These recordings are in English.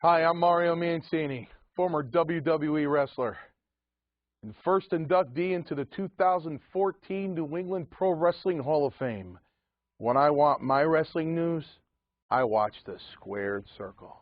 Hi, I'm Mario Mancini, former WWE wrestler, and first inductee into the 2014 New England Pro Wrestling Hall of Fame. When I want my wrestling news, I watch the Squared Circle.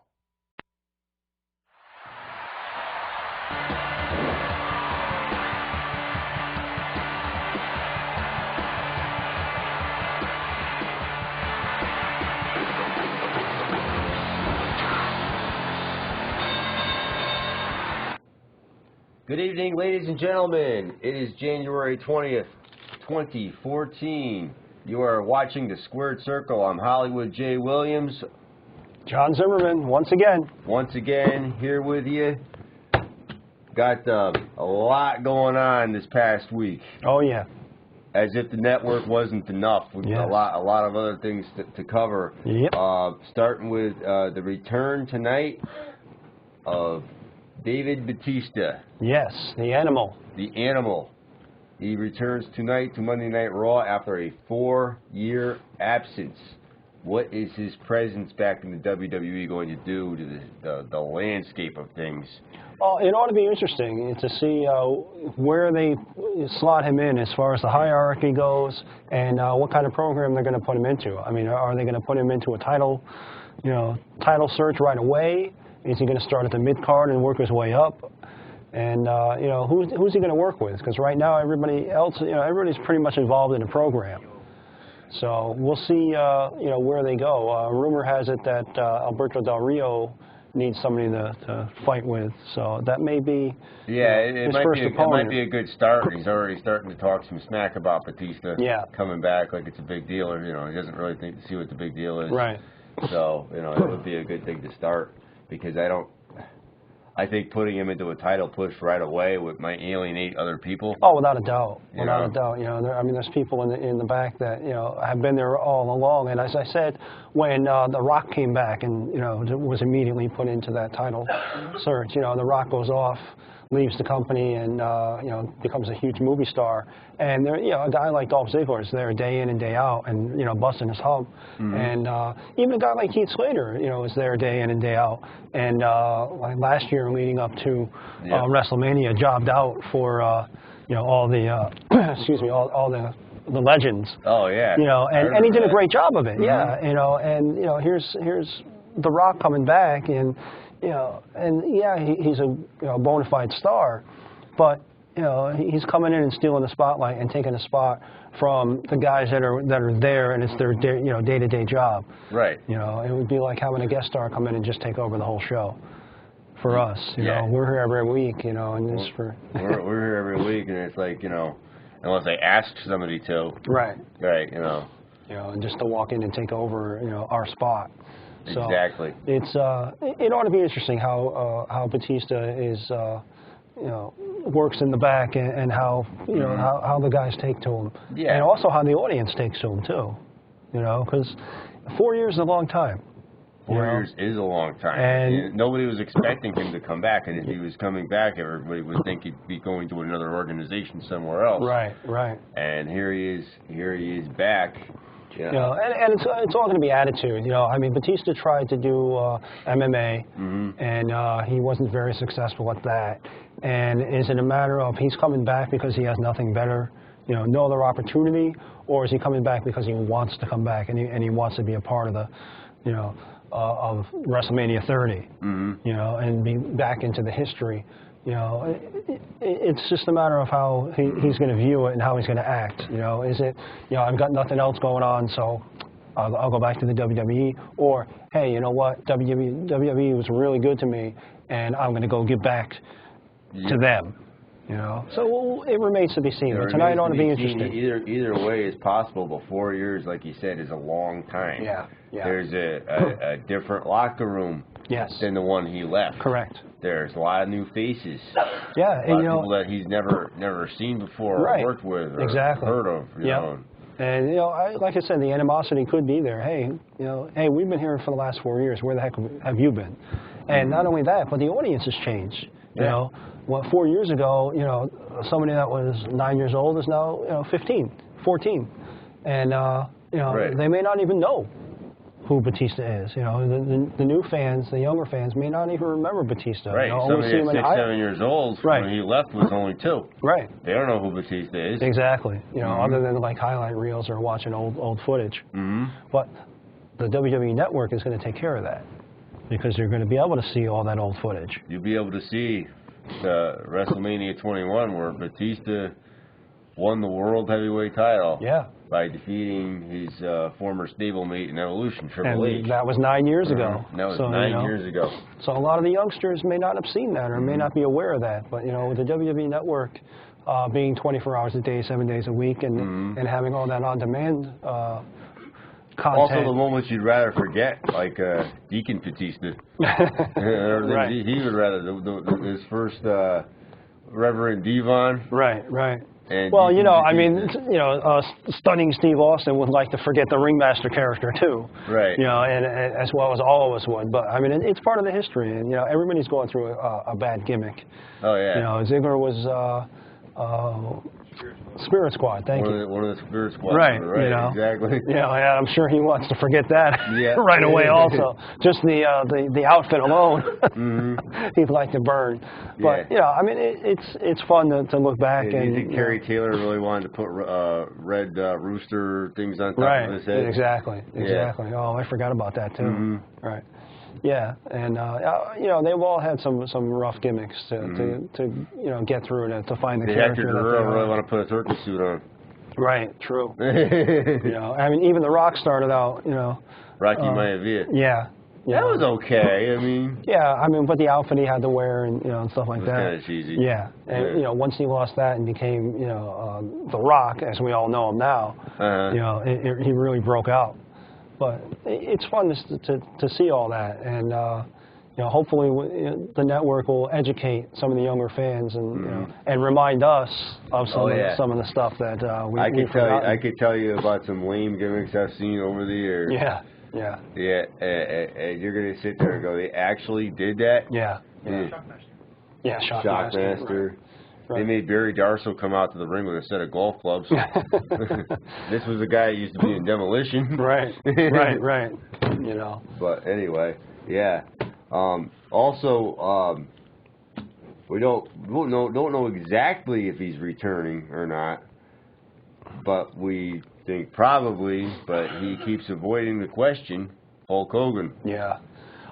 Good evening, ladies and gentlemen. It is January 20th, 2014. You are watching the Squared Circle. I'm Hollywood J. Williams. John Zimmerman, once again. Once again, here with you. Got a lot going on this past week. Oh, yeah. As if the network wasn't enough. We've got a lot of other things to cover. Yep. Starting with the return tonight of David Batista. Yes, the animal. The animal. He returns tonight to Monday Night Raw after a 4-year absence. What is his presence back in the WWE going to do to the landscape of things? Well, it ought to be interesting to see where they slot him in as far as the hierarchy goes, and what kind of program they're going to put him into. I mean, are they going to put him into a title search right away? Is he going to start at the mid-card and work his way up? And, who's he going to work with? Because right now everybody else, everybody's pretty much involved in the program. So we'll see, where they go. Rumor has it that Alberto Del Rio needs somebody to fight with. So that may be it might be a good start. He's already starting to talk some smack about Batista coming back like it's a big deal. Or, he doesn't really see what the big deal is. Right. So, it would be a good thing to start. Because I think putting him into a title push right away might alienate other people. Oh, without a doubt, without a doubt. There's people in the back that have been there all along. And as I said, when The Rock came back and was immediately put into that title search, The Rock goes off, leaves the company, and becomes a huge movie star. And there, a guy like Dolph Ziggler is there day in and day out, and busting his hump. Mm-hmm. And even a guy like Heath Slater, is there day in and day out. And like last year, leading up to WrestleMania, jobbed out for all the all the legends. Oh yeah. And he did a great job of it. Mm-hmm. Yeah. Here's The Rock coming back and. He's a bona fide star, but he's coming in and stealing the spotlight and taking a spot from the guys that are there, and it's their day-to-day job. Right. It would be like having a guest star come in and just take over the whole show. For us, we're here every week, and it's for we're here every week, and it's like unless they ask somebody to. Right. Right. And just to walk in and take over our spot. So exactly. It ought to be interesting how Batista is works in the back and how how the guys take to him. Yeah. And also how the audience takes to him too. Because 4 years is a long time. 4 years is a long time. And nobody was expecting him to come back, and if he was coming back, everybody would think he'd be going to another organization somewhere else. Right. Right. And here he is back. And it's all going to be attitude. Batista tried to do MMA, and he wasn't very successful at that. And is it a matter of he's coming back because he has nothing better, no other opportunity, or is he coming back because he wants to come back and he wants to be a part of the, of WrestleMania 30, and be back into the history. It's just a matter of how he's going to view it and how he's going to act. Is it, I've got nothing else going on, so I'll go back to the WWE, or hey, you know what, WWE was really good to me, and I'm going to go give back to them. So it remains to be seen. Tonight ought to be interesting. Either way is possible, but 4 years, like you said, is a long time. Yeah. There's a different locker room than the one he left. Correct. There's a lot of new faces. Yeah, a lot of people that he's never seen before, or worked with, or heard of. And like I said, the animosity could be there. Hey, hey, we've been here for the last 4 years. Where the heck have you been? And not only that, but the audience has changed. 4 years ago, somebody that was 9 years old is now 15, 14, and they may not even know who Batista is. You know, the new fans, the younger fans, may not even remember Batista. Right. You know, Somebody at 6, 7 years old right. when he left was only 2. Right. They don't know who Batista is. Exactly. You know, other than like highlight reels or watching old footage. But the WWE Network is going to take care of that because you're going to be able to see all that old footage. You'll be able to see the WrestleMania 21 where Batista won the World Heavyweight title. Yeah. By defeating his former stablemate in Evolution, Triple H. That was 9 years ago. That was 9 years ago. So a lot of the youngsters may not have seen that or may not be aware of that. But, you know, with the WWE Network being 24 hours a day, 7 days a week, and having all that on-demand content. Also the moments you'd rather forget, like Deacon Batista. Right. He would rather, his first Reverend Devon. Right, right. And well, you know, I mean, you know, Stunning Steve Austin would like to forget the Ringmaster character too. Right. You know, and as well as all of us would. But I mean, it's part of the history, and you know, everybody's going through a bad gimmick. Oh yeah. You know, Ziggler was Spirit Squad. Thank you. One of the Spirit Squad. Right. You know. Exactly. You know, yeah, I'm sure he wants to forget that right away. Also, just the outfit alone, he'd like to burn. But you know, I mean, it's fun to look back. Yeah, and you think Kerry Taylor really wanted to put red rooster things on top of his head? Exactly. Exactly. Oh, I forgot about that too. Right. Yeah, and you know, they've all had some rough gimmicks to you know, get through to find the character. Hector Guerrero really want to put a turkey suit on. Right. True. You know, I mean, even The Rock started out, you know. Rocky Maivia. Yeah. That was okay. I mean. Yeah, I mean, but the outfit he had to wear and you know and stuff like that. Kind of cheesy. Yeah, and you know, once he lost that and became you know The Rock, as we all know him now, you know, he really broke out. But it's fun to see all that, and you know, hopefully the network will educate some of the younger fans and you know, and remind us of some of the stuff that we've forgotten. I could tell you about some lame gimmicks I've seen over the years. Yeah. And you're gonna sit there and go, they actually did that? Yeah. Yeah, Shockmaster. Right. They made Barry Darsow come out to the ring with a set of golf clubs. This was a guy who used to be in Demolition. Right. You know. But anyway, yeah. Also, we don't know exactly if he's returning or not, but we think probably. But he keeps avoiding the question. Hulk Hogan. Yeah.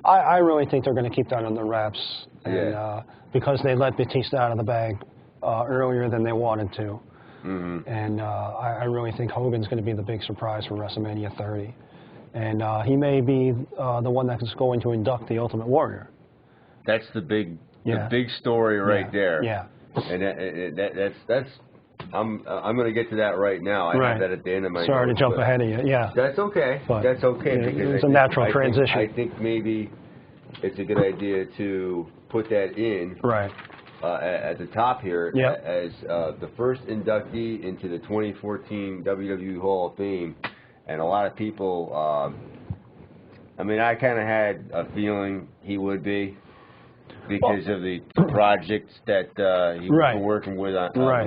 I really think they're going to keep that under wraps, and because they let Batista out of the bag earlier than they wanted to. And I really think Hogan's going to be the big surprise for WrestleMania 30. And he may be the one that's going to induct the Ultimate Warrior. That's the big story right there. Yeah. And that's I'm going to get to that right now. I have that at the end of my Sorry notes, to jump ahead of you. Yeah. That's okay. But that's okay. It's a natural transition. I think maybe it's a good idea to put that in. Right. At the top here as the first inductee into the 2014 WWE Hall of Fame. And a lot of people, I mean, I kind of had a feeling he would be because of the projects that he was working with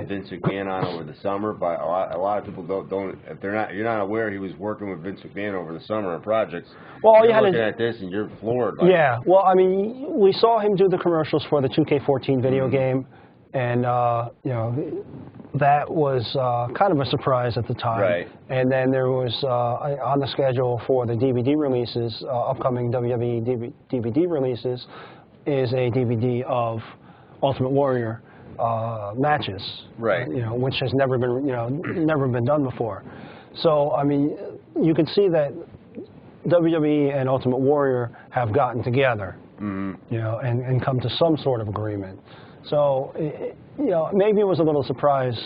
Vince McMahon on over the summer. But a lot of people don't if you're not aware he was working with Vince McMahon over the summer on projects. Well, you're looking at this and you're floored. Like, yeah, well, I mean, we saw him do the commercials for the 2K14 video game, and you know, that was kind of a surprise at the time. Right. And then there was on the schedule for the DVD releases, upcoming WWE DVD releases, is a DVD of Ultimate Warrior matches. Right. You know, which has never been done before. So I mean, you can see that WWE and Ultimate Warrior have gotten together, you know, and come to some sort of agreement. So, you know, maybe it was a little surprise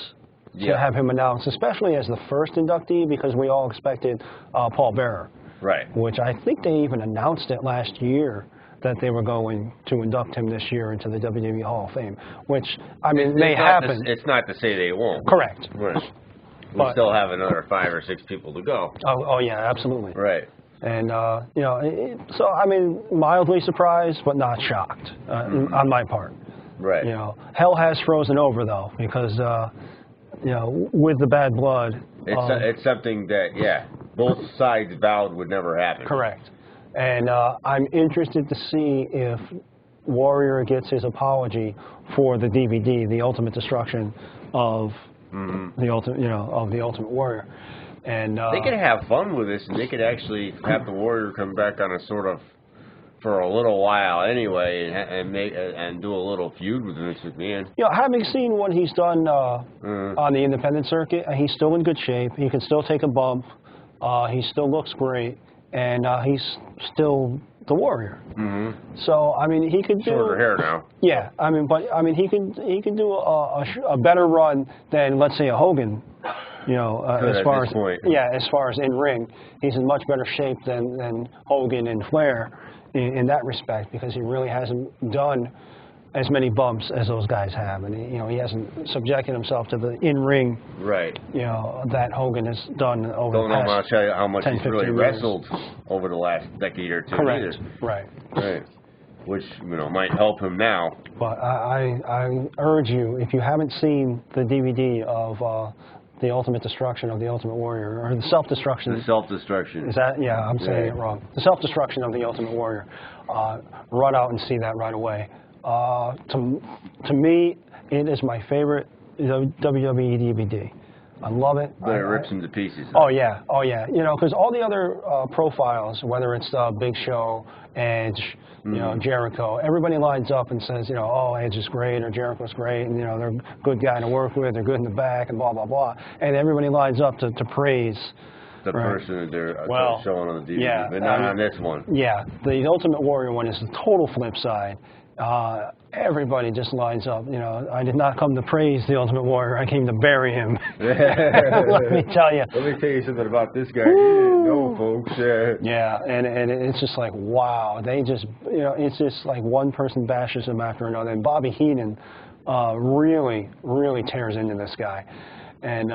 to have him announced, especially as the first inductee, because we all expected Paul Bearer. Right. Which I think they even announced it last year that they were going to induct him this year into the WWE Hall of Fame, which, I mean, may happen. It's not to say they won't. Correct. Right. We still have another 5 or 6 people to go. Oh yeah, absolutely. Right. And, you know, so, I mean, mildly surprised, but not shocked on my part. Right. You know, hell has frozen over, though, because, you know, with the bad blood. It's something that, both sides vowed would never happen. Correct. And I'm interested to see if Warrior gets his apology for the DVD, The Ultimate Destruction of the Ultimate Warrior. And they could have fun with this, and they could actually have the Warrior come back on a sort of for a little while anyway, and do a little feud with Vince McMahon. You know, having seen what he's done on the independent circuit, he's still in good shape. He can still take a bump. He still looks great, and he's still the Warrior. So I mean, he could do shorter hair now. Yeah, I mean, but I mean, he can do a better run than, let's say, a Hogan. You know, as far as in ring, he's in much better shape than Hogan and Flair in that respect, because he really hasn't done as many bumps as those guys have, and he hasn't subjected himself to the in-ring, that Hogan has done over the past how much 10, he's really wrestled over the last decade or two. Correct. Right. Which might help him now. But I urge you, if you haven't seen the DVD of The Ultimate Destruction of the Ultimate Warrior, or the Self-Destruction. The Self-Destruction. Is that? Yeah, I'm saying it wrong. The Self-Destruction of the Ultimate Warrior. Run out and see that right away. To me, it is my favorite WWE DVD. I love it. But it rips him to pieces. Oh yeah. You know, because all the other profiles, whether it's Big Show, Edge, Jericho, everybody lines up and says, oh, Edge is great or Jericho's great, and they're a good guy to work with, they're good in the back, and blah blah blah, and everybody lines up to praise the person that they're showing on the DVD, yeah, but not on this one. Yeah, the Ultimate Warrior one is the total flip side. Everybody just lines up. I did not come to praise the Ultimate Warrior. I came to bury him. Let me tell you. Let me tell you something about this guy. You didn't know, folks. Yeah, and it's just like, wow. They just, it's just like one person bashes him after another. And Bobby Heenan really, really tears into this guy. And,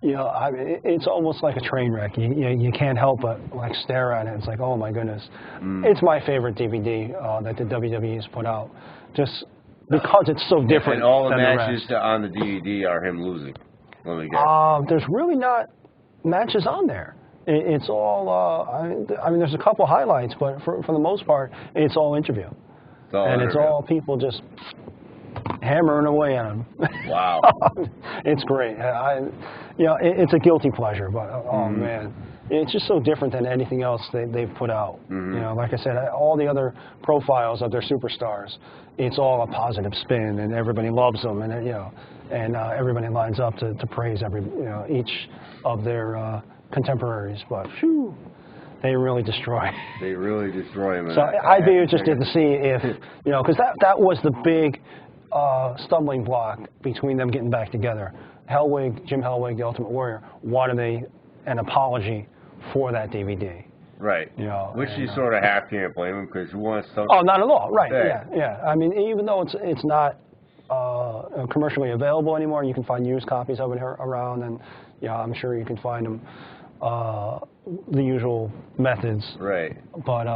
it's almost like a train wreck. You can't help but like stare at it. It's like, oh my goodness. It's my favorite DVD that the WWE has put out, just because it's so different. And all the matches on the DVD are him losing. Let me guess. There's really not matches on there. It's all. I mean, there's a couple highlights, but for the most part, it's all interview. It's all people just hammering away at him. Wow. It's great. It's a guilty pleasure, but oh man, it's just so different than anything else they've put out. Like I said, all the other profiles of their superstars, it's all a positive spin, and everybody loves them, and and everybody lines up to praise each of their contemporaries. But phew, they really destroy. They really destroy him. So I'd be interested to see if because that was the big stumbling block between them getting back together. Jim Hellwig, the Ultimate Warrior, wanted an apology for that DVD. Right. Which you sort of half can't blame him, because you want something. Oh, not at all. Right. Yeah. I mean, even though it's not commercially available anymore, you can find used copies of it around, and I'm sure you can find them the usual methods. Right. But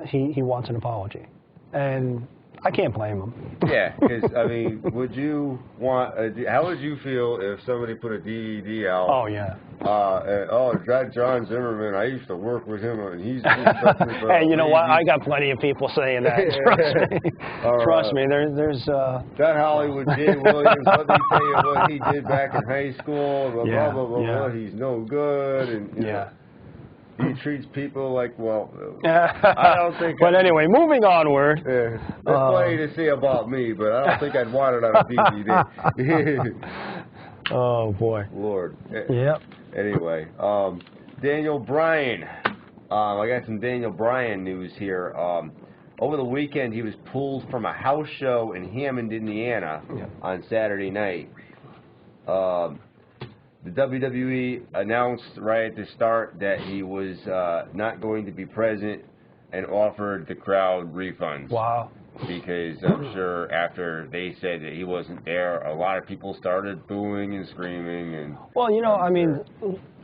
he wants an apology, and I can't blame him. Yeah, because, I mean, would you want, how would you feel if somebody put a DVD out? Oh, yeah. That John Zimmerman, I used to work with him, and he's Hey, you know what? I got plenty of people saying that. Trust me. Trust me. There's that Hollywood Jay Williams, let me tell you what he did back in high school, blah, blah, blah, he's no good, and, he treats people like, I don't think. But anyway, moving onward. There's plenty to say about me, but I don't think I'd want it on a DVD. Oh, boy. Lord. Yep. Anyway, Daniel Bryan. I got some Daniel Bryan news here. Over the weekend, he was pulled from a house show in Hammond, Indiana on Saturday night. The WWE announced right at the start that he was not going to be present and offered the crowd refunds. Wow. Because I'm sure after they said that he wasn't there, a lot of people started booing and screaming. And well, I mean,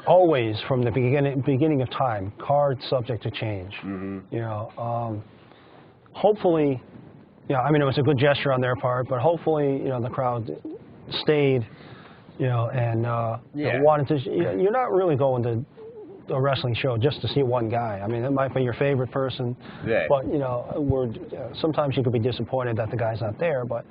always from the beginning of time, cards subject to change. Hopefully, I mean, it was a good gesture on their part, but hopefully, the crowd stayed. And wanted to. You're not really going to a wrestling show just to see one guy. I mean, it might be your favorite person, yeah. but you know, sometimes you could be disappointed that the guy's not there. But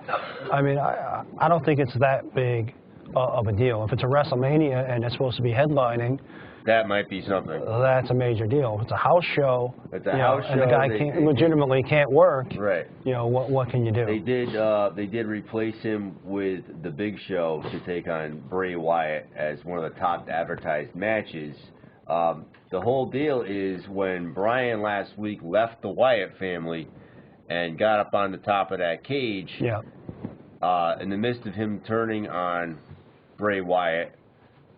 I mean, I don't think it's that big of a deal. If it's a WrestleMania and it's supposed to be headlining, that might be something. That's a major deal. If it's a house show, it's a house show, and the guy legitimately can't work, right? You know, what can you do? They did replace him with the Big Show to take on Bray Wyatt as one of the top advertised matches. The whole deal is when Bryan last week left the Wyatt family and got up on the top of that cage. Yeah. In the midst of him turning on Bray Wyatt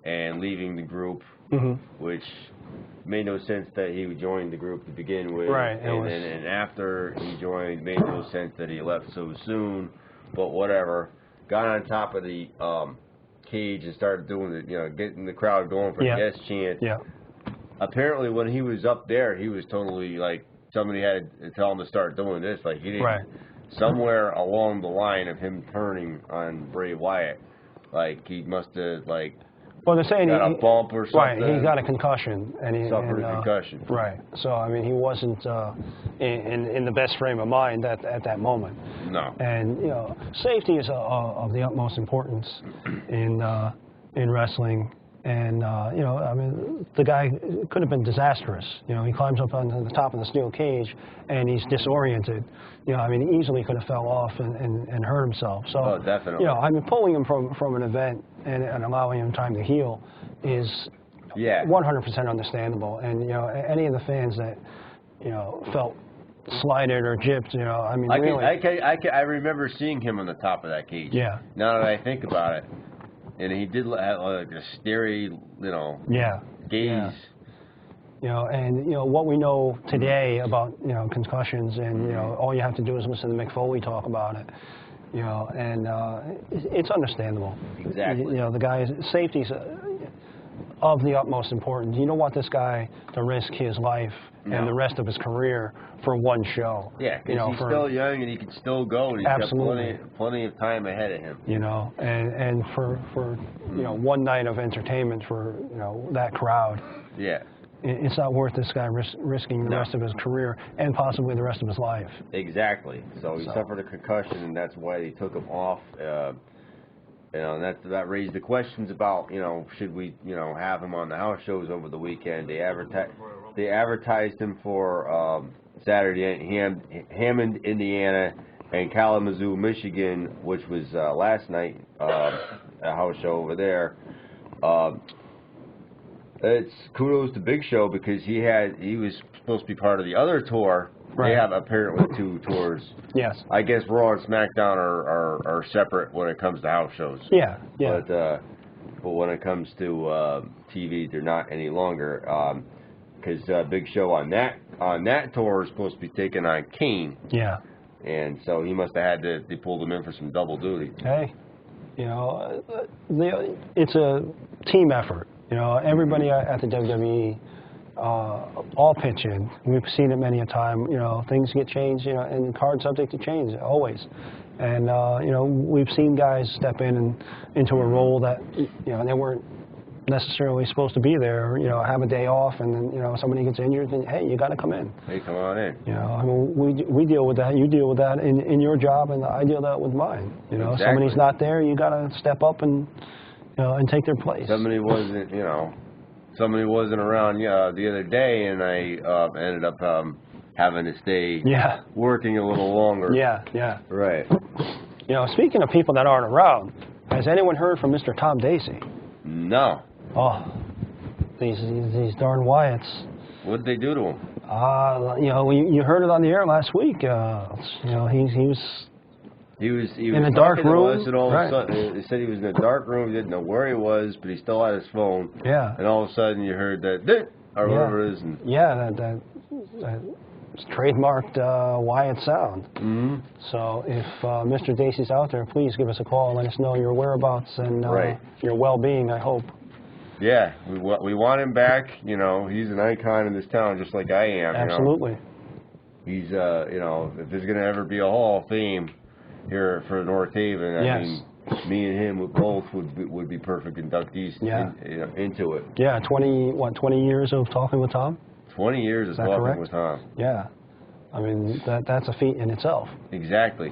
and leaving the group. Mm-hmm. Which made no sense that he would join the group to begin with, right? And after he joined, made no sense that he left so soon. But whatever, got on top of the cage and started doing the, you know, getting the crowd going for the yes chant. Yeah. Apparently, when he was up there, he was totally like somebody had to tell him to start doing this. Like he didn't. Right. Somewhere along the line of him turning on Bray Wyatt, like he must have like. Well, they're saying got a bump or something. Right, he got a concussion. And he suffered a concussion. Right. So, I mean, he wasn't in the best frame of mind at that moment. No. And, you know, safety is of the utmost importance in wrestling. And, you know, I mean, the guy could have been disastrous. You know, he climbs up on the top of the steel cage, and he's disoriented. You know, I mean, he easily could have fell off and hurt himself. So, oh, definitely. You know, I mean, pulling him from an event and allowing him time to heal is 100% understandable. And, you know, any of the fans that, you know, felt slighted or gypped, you know, I mean, really. I remember seeing him on the top of that cage. Yeah. Now that I think about it. And he did have like a scary, you know, gaze. Yeah. You know, and, you know, what we know today about, you know, concussions and, you know, all you have to do is listen to McFoley talk about it, you know, and it's understandable. Exactly. You know, the guy's safety's of the utmost importance. You don't want this guy to risk his life and the rest of his career for one show. Yeah, because he's still young and he can still go, and he's got plenty of time ahead of him. You know, and for you know, one night of entertainment for, you know, that crowd. Yeah. It's not worth this guy risking the rest of his career and possibly the rest of his life. Exactly. So he suffered a concussion, and that's why they took him off. You know, and that raised the questions about, you know, should we, you know, have him on the house shows over the weekend? They advertised him for Saturday in Hammond, Indiana, and Kalamazoo, Michigan, which was last night, a house show over there. It's kudos to Big Show because he was supposed to be part of the other tour. Right. They have apparently 2 tours. Yes. I guess Raw and SmackDown are separate when it comes to house shows. Yeah. But when it comes to TV, they're not any longer. Because Big Show on that tour is supposed to be taking on Kane. Yeah. And so he must have had they pulled him in for some double duty. Hey, you know, it's a team effort. You know, everybody at the WWE all pitch in. We've seen it many a time. You know, things get changed, you know, and cards subject to change, always. And, you know, we've seen guys step into a role that, you know, they weren't necessarily supposed to be there, you know, have a day off, and then, you know, somebody gets injured, and, hey, you got to come in. Hey, come on in. You know, I mean, we deal with that. You deal with that in your job, and I deal with that with mine. You know, exactly. Somebody's not there, you got to step up and, you know, and take their place. Somebody wasn't around the other day, and I ended up having to stay working a little longer. Yeah. Right. You know, speaking of people that aren't around, has anyone heard from Mr. Tom Dacey? No. Oh, these darn Wyatts. What did they do to him? You know, you heard it on the air last week. You know, he was in a dark room. And all of a sudden, they said he was in a dark room. He didn't know where he was, but he still had his phone. Yeah. And all of a sudden, you heard that, or whatever it is. And that trademarked Wyatt sound. Mm-hmm. So if Mr. Dacey's out there, please give us a call and let us know your whereabouts and your well-being, I hope. Yeah, we want him back. You know, he's an icon in this town, just like I am. Absolutely. You know? He's, you know, if there's going to ever be a Hall of Fame here for North Haven, I mean, me and him both would be perfect inductees into it. Yeah, 20 years of talking with Tom? 20 years of talking with Tom. Yeah. I mean, that's a feat in itself. Exactly.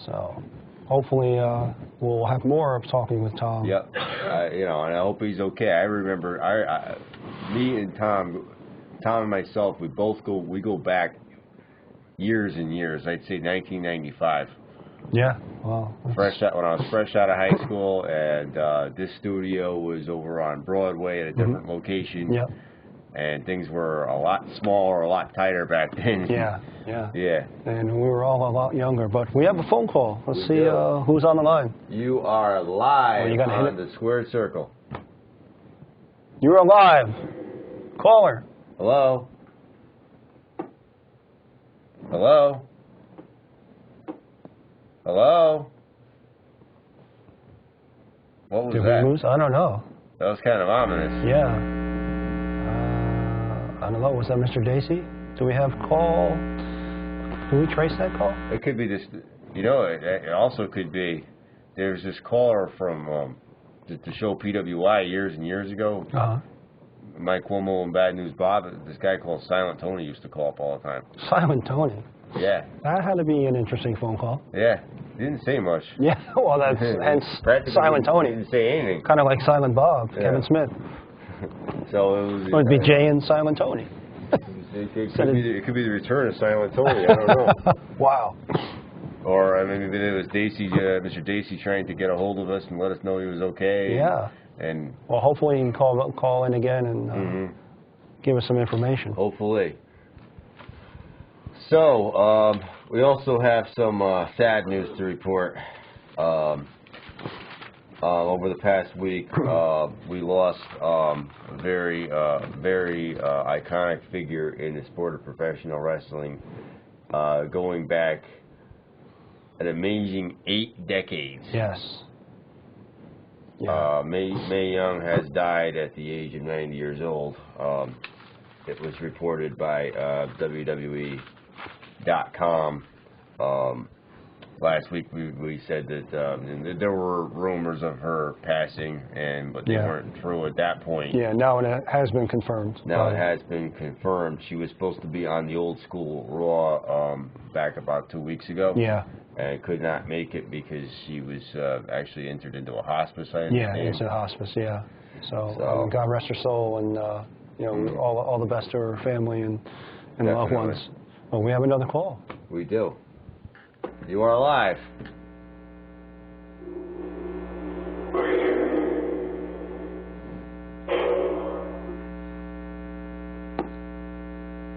So, hopefully, we'll have more of talking with Tom. Yep. You know, and I hope he's okay. I remember, me and Tom and myself, we go back years and years. I'd say 1995. Yeah. Well. When I was fresh out of high school, and this studio was over on Broadway at a different location. Yep. And things were a lot smaller, a lot tighter back then. Yeah. And we were all a lot younger. But we have a phone call. Let's see who's on the line. You are live on the Squared Circle. You're alive. Caller. Hello? Hello? Hello? What was that? Did we lose? I don't know. That was kind of ominous. Yeah. I don't know. Was that Mr. Dacey? Do we have call? Can we trace that call? It could be this. You know, it also could be. There's this caller from the show PWI years and years ago. Mike Cuomo and Bad News Bob. This guy called Silent Tony used to call up all the time. Silent Tony? Yeah. That had to be an interesting phone call. Yeah. He didn't say much. Yeah, well, that's hence Silent Tony. He didn't say anything. Kind of like Silent Bob, Kevin Smith. So it was. Or it'd be Jay and Silent Tony. It could be the return of Silent Tony. I don't know. Wow. Or I mean, maybe it was Mr. Dacey, trying to get a hold of us and let us know he was okay. Yeah. And well, hopefully he can call in again and give us some information. Hopefully. So we also have some sad news to report. Over the past week, we lost a very iconic figure in the sport of professional wrestling, going back an amazing 8 decades. Yes. Yeah. Mae Young has died at the age of 90 years old. It was reported by WWE.com. Last week we said that there were rumors of her passing, but they weren't true at that point. Yeah, now it has been confirmed. Now it has been confirmed. She was supposed to be on the old school Raw back about 2 weeks ago. Yeah. And could not make it because she was actually entered into a hospice. Yeah, into a hospice. Yeah. So God rest her soul, and you know, all the best to her family and loved ones. Well, we have another call. We do. You are alive.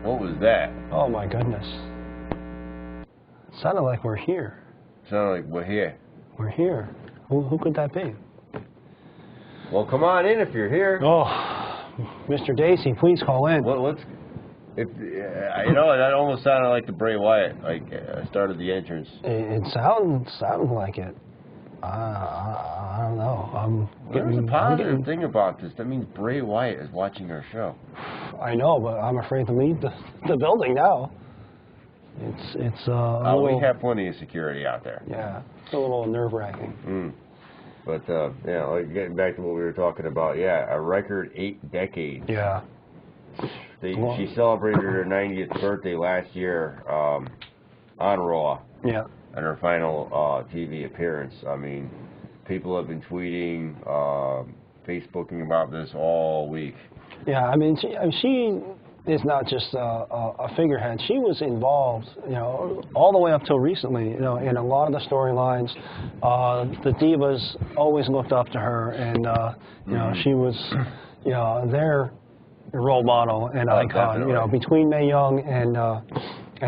What was that? Oh my goodness. It sounded like we're here. Sounded like we're here. We're here. Who could that be? Well, come on in if you're here. Oh, Mr. Dacey, please call in. You know, that almost sounded like the Bray Wyatt, like started the entrance. It sounded like it. I don't know. There's a positive thing about this. That means Bray Wyatt is watching our show. I know, but I'm afraid to leave the building now. It's we have plenty of security out there. Yeah, it's a little nerve-wracking. But yeah, like getting back to what we were talking about. Yeah, a record 8 decades. Yeah. She celebrated her 90th birthday last year on Raw. Yeah. And her final TV appearance. I mean, people have been tweeting, Facebooking about this all week. Yeah, I mean, she is not just a figurehead. She was involved, you know, all the way up till recently, you know, in a lot of the storylines. The Divas always looked up to her, and you know, she was, you know, their role model and icon. Definitely. You know, between Mae Young and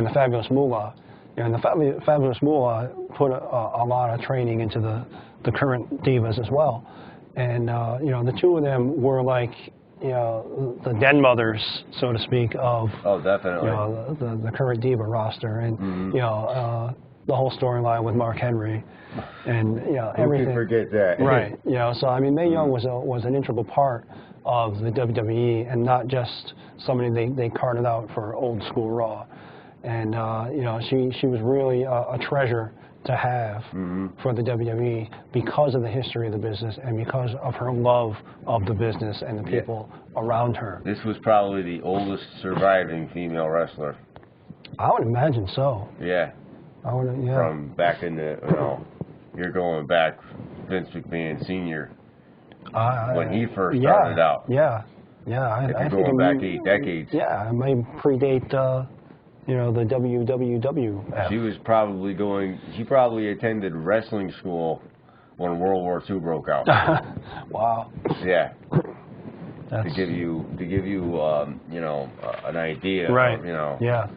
the Fabulous Moolah. And the Fabulous Moolah put a lot of training into the current Divas as well. And, you know, the two of them were like, you know, the den mothers, so to speak, of definitely. You know, the current Diva roster. And, you know, the whole storyline with Mark Henry. And, you know, everything. Who can forget that? Right. You know, so, I mean, Mae Young was an integral part of the WWE and not just somebody they carted out for old school Raw. And, you know, she was really a treasure to have for the WWE because of the history of the business and because of her love of the business and the people around her. This was probably the oldest surviving female wrestler. I would imagine so. Yeah. I would. Yeah. From back in the, you're going back Vince McMahon Sr. When he first started out. Yeah. I think going back 8 decades. Yeah, it may predate, the WWF. She probably attended wrestling school when World War II broke out. Wow. Yeah. To give you, an idea. Right. Of, Yeah.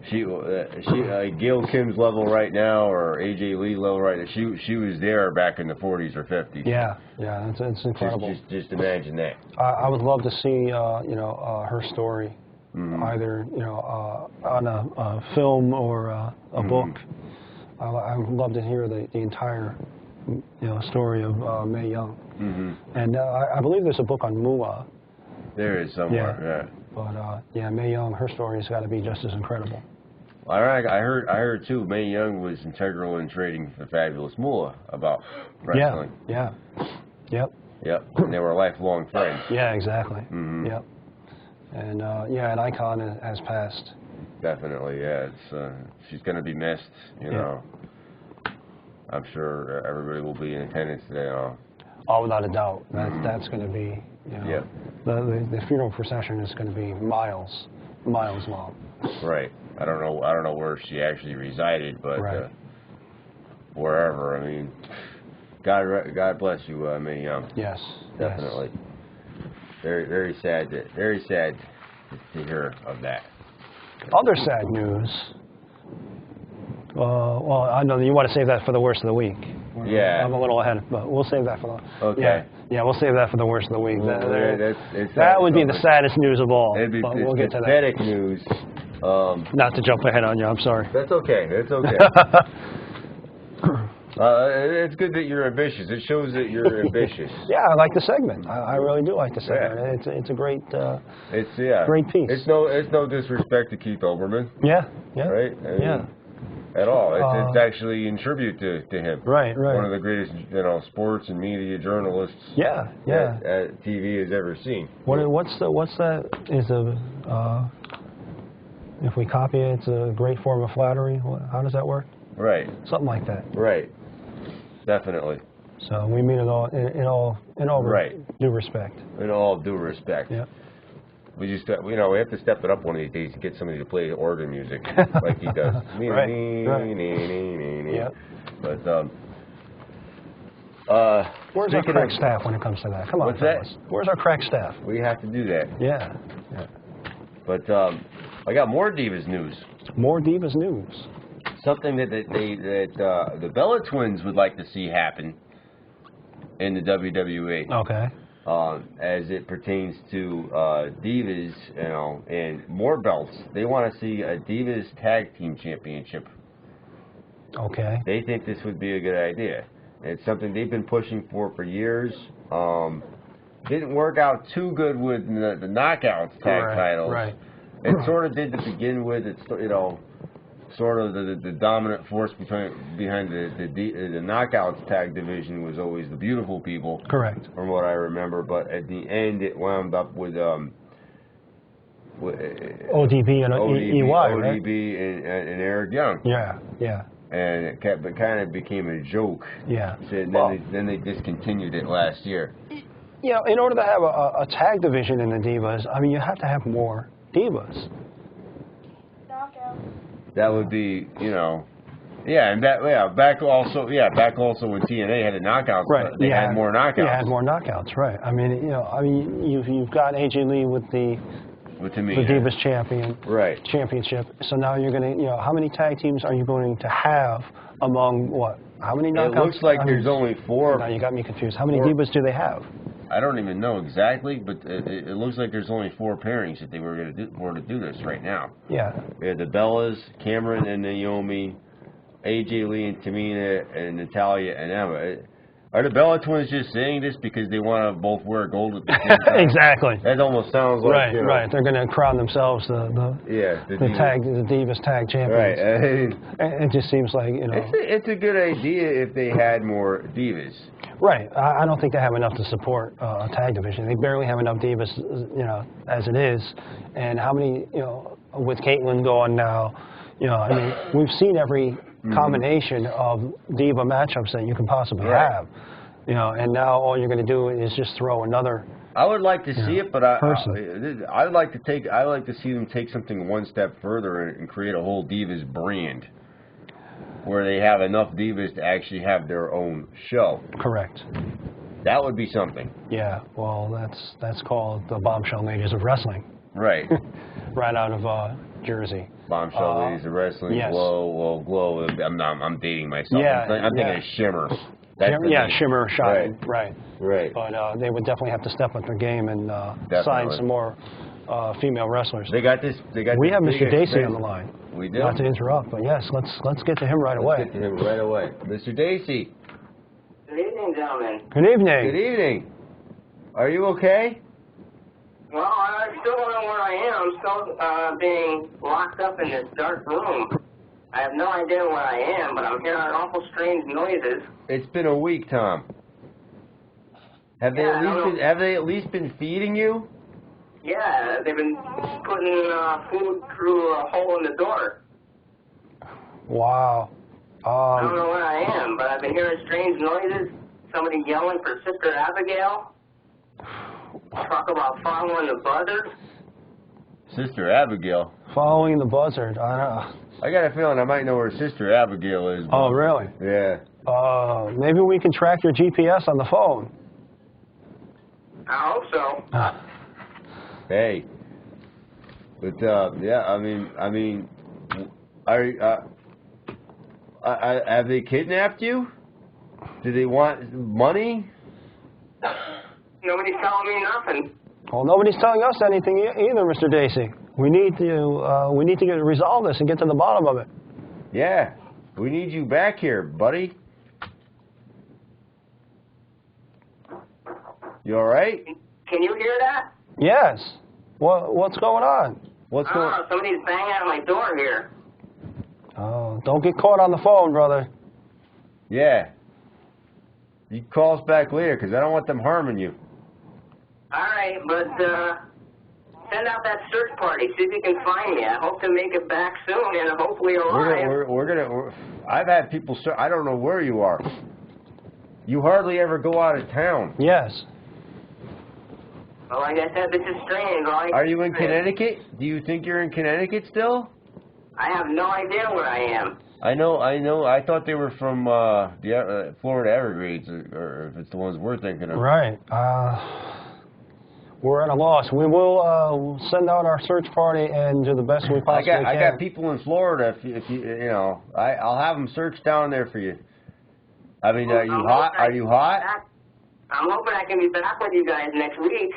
She Gail Kim's level right now, or AJ Lee level right now. She was there back in the 40s or 50s. Yeah, it's incredible. Just imagine that. I would love to see her story, either on a film or a book. I would love to hear the entire story of Mae Young. And I believe there's a book on Moolah. There is somewhere. Yeah. But Mae Young, her story's got to be just as incredible. All right, I heard too. Mae Young was integral in trading the Fabulous Moolah about wrestling. Yeah. Yep. And they were lifelong friends. Yeah, exactly. Yep. And an icon has passed. Definitely, yeah. She's going to be missed. You know. I'm sure everybody will be in attendance today. Oh, without a doubt. That's going to be. The funeral procession is going to be miles long. Right. I don't know where she actually resided, but wherever. I mean, God bless you, Mae Young. Yes. Definitely. Yes. Very sad. Very sad to hear of that. Other sad news. Well, I know you want to save that for the worst of the week. Yeah. I'm a little ahead, but we'll save that for the. Okay. Yeah, we'll save that for the worst of the week. Well, that would be the saddest news of all. But we'll get to that. Pathetic news. Not to jump ahead on you, I'm sorry. That's okay. It's good that you're ambitious. It shows that you're ambitious. Yeah, I like the segment. I really do like the segment. Yeah. It's a great great piece. It's no disrespect to Keith Olbermann. Yeah. Right? At all. It's actually in tribute to him. Right. One of the greatest, sports and media journalists. That TV has ever seen. What's that? If we copy it, it's a great form of flattery. How does that work? Right. Something like that. Right. Definitely. So we mean it all in all due respect. In all due respect. Yeah. We just we have to step it up one of these days to get somebody to play organ music like he does. Yeah. But where's our crack staff when it comes to that? Come on, what's fellas. that? Where's our crack staff? We have to do that. Yeah. But I got more Divas news. More Divas news. Something that the Bella Twins would like to see happen in the WWE. Okay. As it pertains to Divas, and more belts. They want to see a Divas Tag Team Championship. Okay. They think this would be a good idea. It's something they've been pushing for years. Didn't work out too good with the Knockouts tag titles. Right. It sort of did to begin with. It's sort of the dominant force behind the Knockouts tag division was always the Beautiful People. Correct. From what I remember, but at the end it wound up with ODB and EY, right? ODB and Eric Young. Yeah. And it kind of became a joke. Yeah. Then they discontinued it last year. In order to have a tag division in the Divas, I mean, you have to have more Divas. That would be, and back also when TNA had a knockouts, right? They had more knockouts. You had more knockouts, right? I mean, you've got AJ Lee with the Divas championship. So now you're going to, how many tag teams are you going to have among what? How many knockouts? It looks like there's only 4. Now you got me confused. How many Divas do they have? I don't even know exactly, but it looks like there's only 4 pairings that they were going to do this right now. Yeah. We had the Bellas, Cameron and Naomi, AJ Lee and Tamina, and Natalya and Emma. Are the Bella Twins just saying this because they want to both wear gold at the same time? Exactly. That almost sounds like, right, you know, right. They're going to crown themselves the Divas Tag Champions. Right. It just seems like, you know. It's a good idea if they had more divas. Right. I don't think they have enough to support a tag division. They barely have enough divas, you know, as it is. And how many, you know, with Caitlyn going now, you know, I mean, we've seen every combination of diva matchups that you can possibly have, you know, and now all you're going to do is just throw another. I would like to see it, but I'd like to see them take something one step further and create a whole divas brand, where they have enough divas to actually have their own show. Correct. That would be something. Yeah. Well, that's called the Bombshell Ladies of Wrestling. Right. Right out of Jersey. Bombshell Ladies of Wrestling. Yes. Glow. I'm dating myself. Yeah, I'm thinking of Shimmer. Shimmer, Shine. Right. But they would definitely have to step up their game and sign some more female wrestlers. We have Mr. Dacey on the line. We do. Not to interrupt, but yes, let's get to him right away. Let's get to him right away. Mr. Dacey. Good evening, gentlemen. Good evening. Good evening. Are you okay? Well, I still don't know where I am. I'm still being locked up in this dark room. I have no idea where I am, but I'm hearing awful strange noises. It's been a week, Tom. Have they at least been feeding you? Yeah, they've been putting food through a hole in the door. Wow. I don't know where I am, but I've been hearing strange noises. Somebody yelling for Sister Abigail. Talk about following the buzzard. Sister Abigail. Following the buzzard. I don't know. I got a feeling I might know where Sister Abigail is. Oh, really? Yeah. Maybe we can track your GPS on the phone. I hope so. Hey. But yeah, I mean, have they kidnapped you? Do they want money? Nobody's telling me nothing. Well, nobody's telling us anything either, Mr. Dacey. We need to resolve this and get to the bottom of it. Yeah, we need you back here, buddy. You all right? Can you hear that? Yes. What's going on? What's going on? Somebody's banging at my door here. Oh, don't get caught on the phone, brother. Yeah. You call us back later, because I don't want them harming you. All right, but send out that search party. See if you can find me. I hope to make it back soon and hopefully alive. I've had people. I don't know where you are. You hardly ever go out of town. Yes. Well, like I said, this is strange. Are you in Connecticut? Do you think you're in Connecticut still? I have no idea where I am. I know. I thought they were from the Florida Everglades, or if it's the ones we're thinking of. Right. We're at a loss. We will send out our search party and do the best we possibly can. I got people in Florida. If you know, I'll have them search down there for you. I mean, are you hot? Are you hot? I'm hoping I can be back with you guys next week.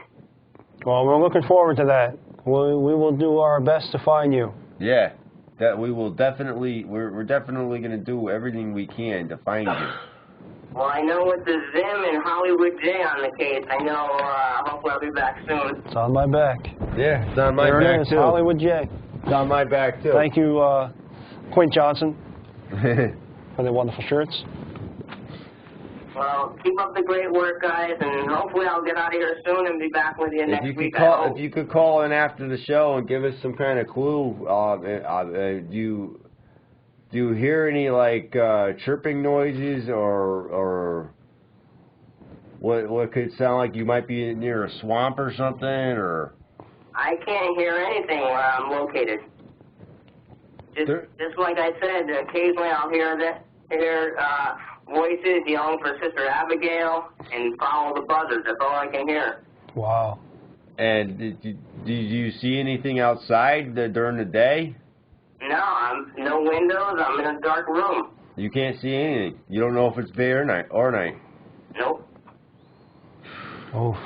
Well, we're looking forward to that. We will do our best to find you. Yeah, that we will definitely. We're definitely going to do everything we can to find you. Well, I know with the Zim and Hollywood J on the case, I know hopefully I'll be back soon. It's on my back. Yeah, it's on my back, there it is, too. Hollywood J. It's on my back, too. Thank you, Quint Johnson, for the wonderful shirts. Well, keep up the great work, guys, and hopefully I'll get out of here soon and be back with you next week. If you could call in after the show and give us some kind of clue, do you hear any like chirping noises or what could sound like you might be near a swamp or something? Or I can't hear anything where I'm located. Just like I said, occasionally I'll hear voices yelling for Sister Abigail and follow the buzzards. That's all I can hear. Wow. And did you see anything outside during the day? No, no windows. I'm in a dark room. You can't see anything. You don't know if it's day or night. Nope. Oof. All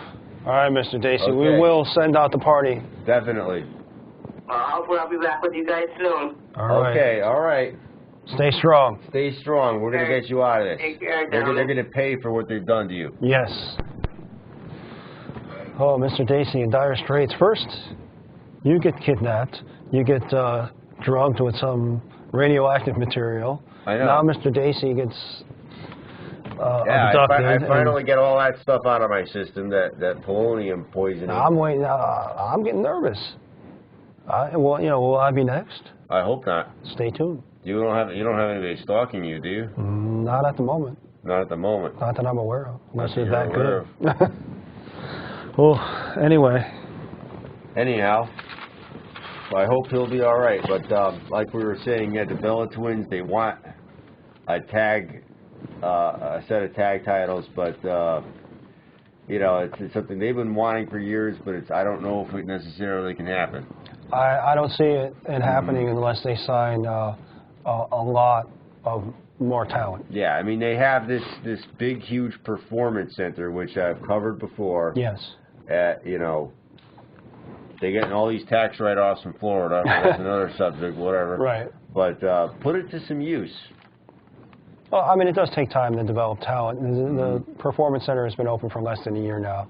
right, Mr. Dacey. Okay. We will send out the party. Definitely. Well, hopefully I'll be back with you guys soon. All right. Okay, all right. Stay strong. Stay strong. We're going to get you out of this. Take care, They're gentlemen. going to pay for what they've done to you. Yes. Oh, Mr. Dacey in dire straits. First, you get kidnapped. You get drugged with some radioactive material. I know. Now Mr. Dacey gets I abducted. finally get all that stuff out of my system, that polonium poisoning. I'm waiting. I'm getting nervous. Well, you know, will I be next? I hope not. Stay tuned. You don't have anybody stalking you, do you? Not at the moment. Not at the moment. Not that I'm aware of. Unless Not it's that that you're good. Well, anyway. Anyhow, I hope he'll be all right. But like we were saying, yeah, the Bella twins, they want a set of tag titles, but you know, it's something they've been wanting for years. But I don't know if it necessarily can happen. I don't see it happening unless they sign a lot of more talent. Yeah, I mean, they have this big, huge performance center, which I've covered before. Yes. You know, they're getting all these tax write-offs from Florida. That's another subject, whatever. Right. But put it to some use. Well, I mean, it does take time to develop talent. The Performance Center has been open for less than a year now.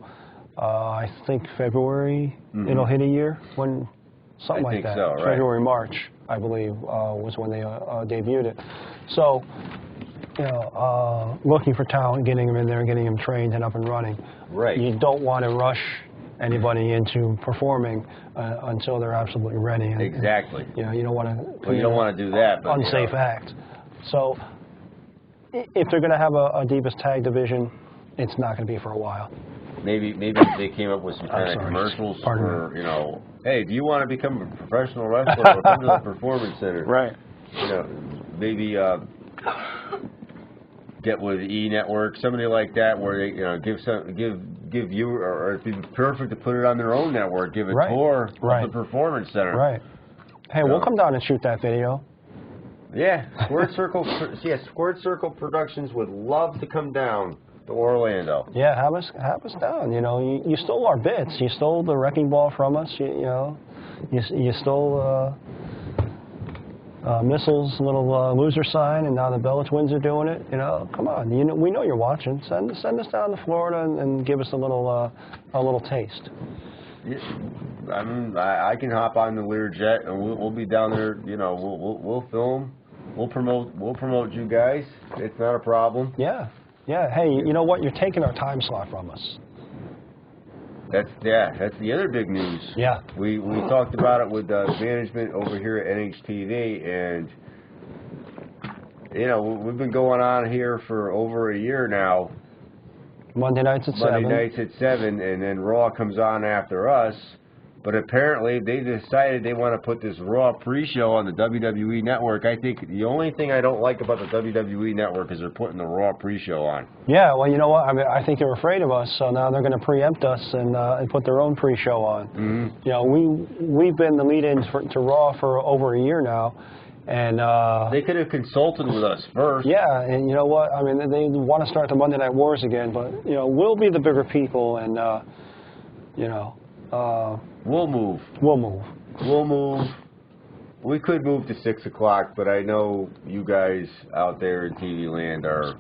I think February it'll hit a year when something like that. So, right. February, March, I believe, was when they debuted it. So, you know, looking for talent, getting them in there, getting them trained and up and running. Right. You don't want to rush anybody into performing until they're absolutely ready. And, Exactly. you know, you don't want to. Well, you don't want to do that. But, unsafe act. So, if they're going to have a Divas Tag division, it's not going to be for a while. Maybe they came up with some kind of commercials for, you know, hey, do you want to become a professional wrestler or come to the Performance Center? Right. You know, maybe get with E Network, somebody like that, where they, you know, give you, or it'd be perfect to put it on their own network. Give a tour of the Performance Center. Right. Hey, we'll come down and shoot that video. Yeah, Squirt Circle Productions would love to come down to Orlando. Yeah, have us down. You know, you stole our bits. You stole the wrecking ball from us. You know, you stole Missile's little loser sign, and now the Bella Twins are doing it. You know, come on. You know, we know you're watching. Send us down to Florida and give us a little taste. Yeah, I mean, I can hop on the Learjet and we'll be down there. You know, we'll film, we'll promote you guys. It's not a problem. Yeah. Yeah, hey, you know what? You're taking our time slot from us. That's the other big news. Yeah. We talked about it with management over here at NHTV, and you know, we've been going on here for over a year now. Monday nights at 7. Monday nights at 7, and then Raw comes on after us. But apparently, they decided they want to put this Raw pre-show on the WWE Network. I think the only thing I don't like about the WWE Network is they're putting the Raw pre-show on. Yeah, well, you know what? I mean, I think they're afraid of us, so now they're going to preempt us and put their own pre-show on. Mm-hmm. You know, we've been the lead-in to Raw for over a year now, and they could have consulted with us first. Yeah, and you know what? I mean, they want to start the Monday Night Wars again, but you know, we'll be the bigger people, and you know. We'll move. We'll move. We'll move. We could move to 6 o'clock, but I know you guys out there in TV land are,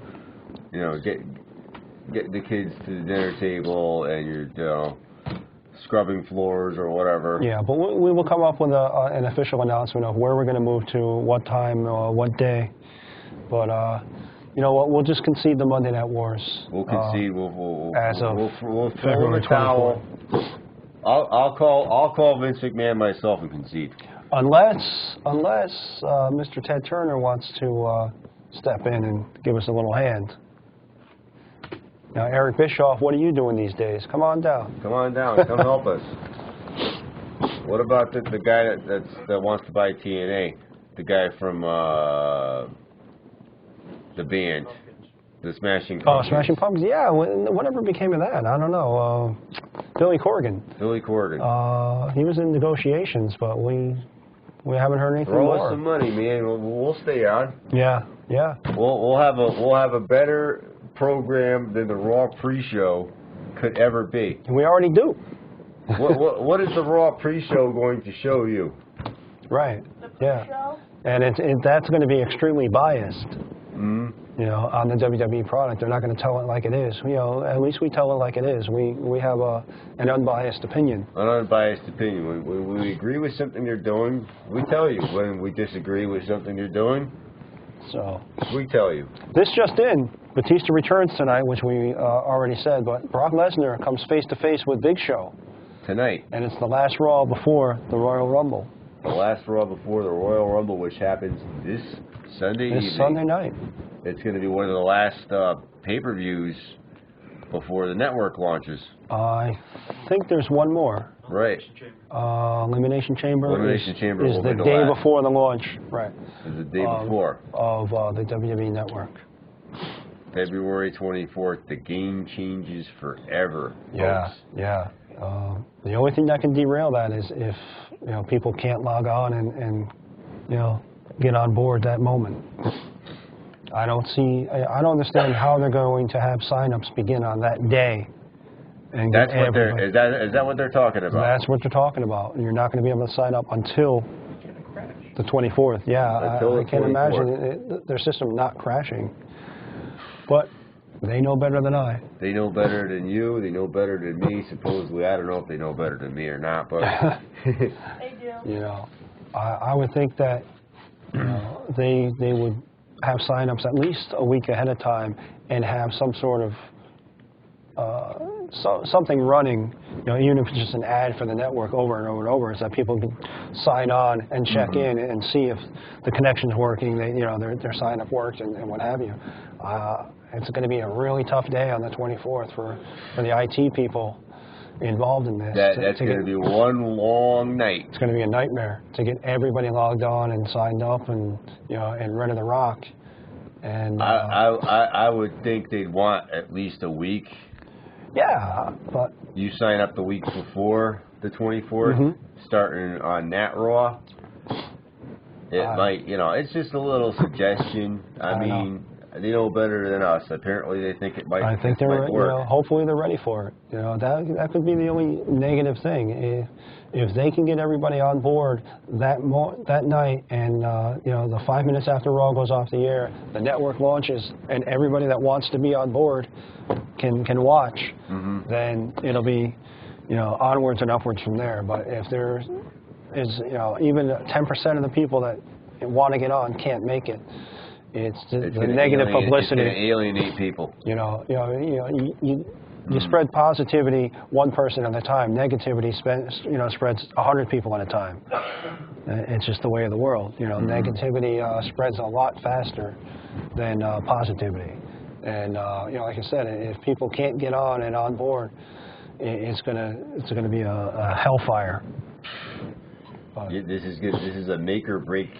you know, get the kids to the dinner table and you're, you know, scrubbing floors or whatever. Yeah, but we will come up with an official announcement of where we're going to move to, what time, what day. But you know what? We'll just concede the Monday Night Wars. We'll concede. We'll February throw in the towel. I'll call Vince McMahon myself and concede. Unless Mr. Ted Turner wants to step in and give us a little hand. Now, Eric Bischoff, what are you doing these days? Come on down. Come on down. Come help us. What about the guy that wants to buy TNA? The guy from the band. The Smashing Pumpkins. Oh, Smashing Pumpkins. Yeah, whatever became of that? I don't know. Billy Corgan. Billy Corgan. He was in negotiations, but we haven't heard anything more. Throw us some money, man. We'll stay on. Yeah, yeah. We'll have a better program than the Raw pre-show could ever be. We already do. What is the Raw pre-show going to show you? Right. The pre-show? And that's going to be extremely biased. Mm-hmm. You know, on the WWE product, they're not going to tell it like it is. You know, at least we tell it like it is. We have an unbiased opinion. An unbiased opinion. When we agree with something they're doing, we tell you. When we disagree with something they're doing, so we tell you. This just in: Batista returns tonight, which we already said. But Brock Lesnar comes face to face with Big Show Tonight. and it's the last Raw before the Royal Rumble. The last Raw before the Royal Rumble, which happens this Sunday evening. This Sunday night. It's going to be one of the last pay-per-views before the network launches. I think there's one more. Right. Elimination Chamber. Elimination Chamber is will the be the day last. before the launch. Right. It's the day before. Of the WWE Network. February 24th. The game changes forever. Yeah. Folks. Yeah. The only thing that can derail that is if people can't log on and get on board that moment. I don't understand how they're going to have sign-ups begin on that day. And that's what is that what they're talking about? That's what they're talking about. You're not going to be able to sign up until the 24th. Yeah, I can't imagine their system not crashing. But they know better than I. They know better than you. They know better than me. Supposedly, I don't know if they know better than me or not, but They do. I would think that they would have sign-ups at least a week ahead of time and have some sort of something running, even if it's just an ad for the network over and over and over, is that people can sign on and check in and see if the connection's working, their sign-up works and what have you. It's going to be a really tough day on the 24th for the IT people involved in this. That's going to be one long night. It's going to be a nightmare to get everybody logged on and signed up and and ready to rock. And I would think they'd want at least a week. Yeah, but you sign up the week before the 24th, starting on that Raw. It might, it's just a little suggestion. I mean, they know better than us. Apparently, they think it might. I think they're, hopefully they're ready for it. That could be the only negative thing. If they can get everybody on board that night, and the 5 minutes after Raw goes off the air, the network launches, and everybody that wants to be on board can watch, then it'll be, onwards and upwards from there. But if there is, even 10% of the people that want to get on can't make it, it's the negative publicity. It's going to alienate people. You spread positivity one person at a time. Negativity spreads 100 people at a time. It's just the way of the world. Negativity spreads a lot faster than positivity. And like I said, if people can't get on and on board, it's gonna be a hellfire. This is good. This is a make or break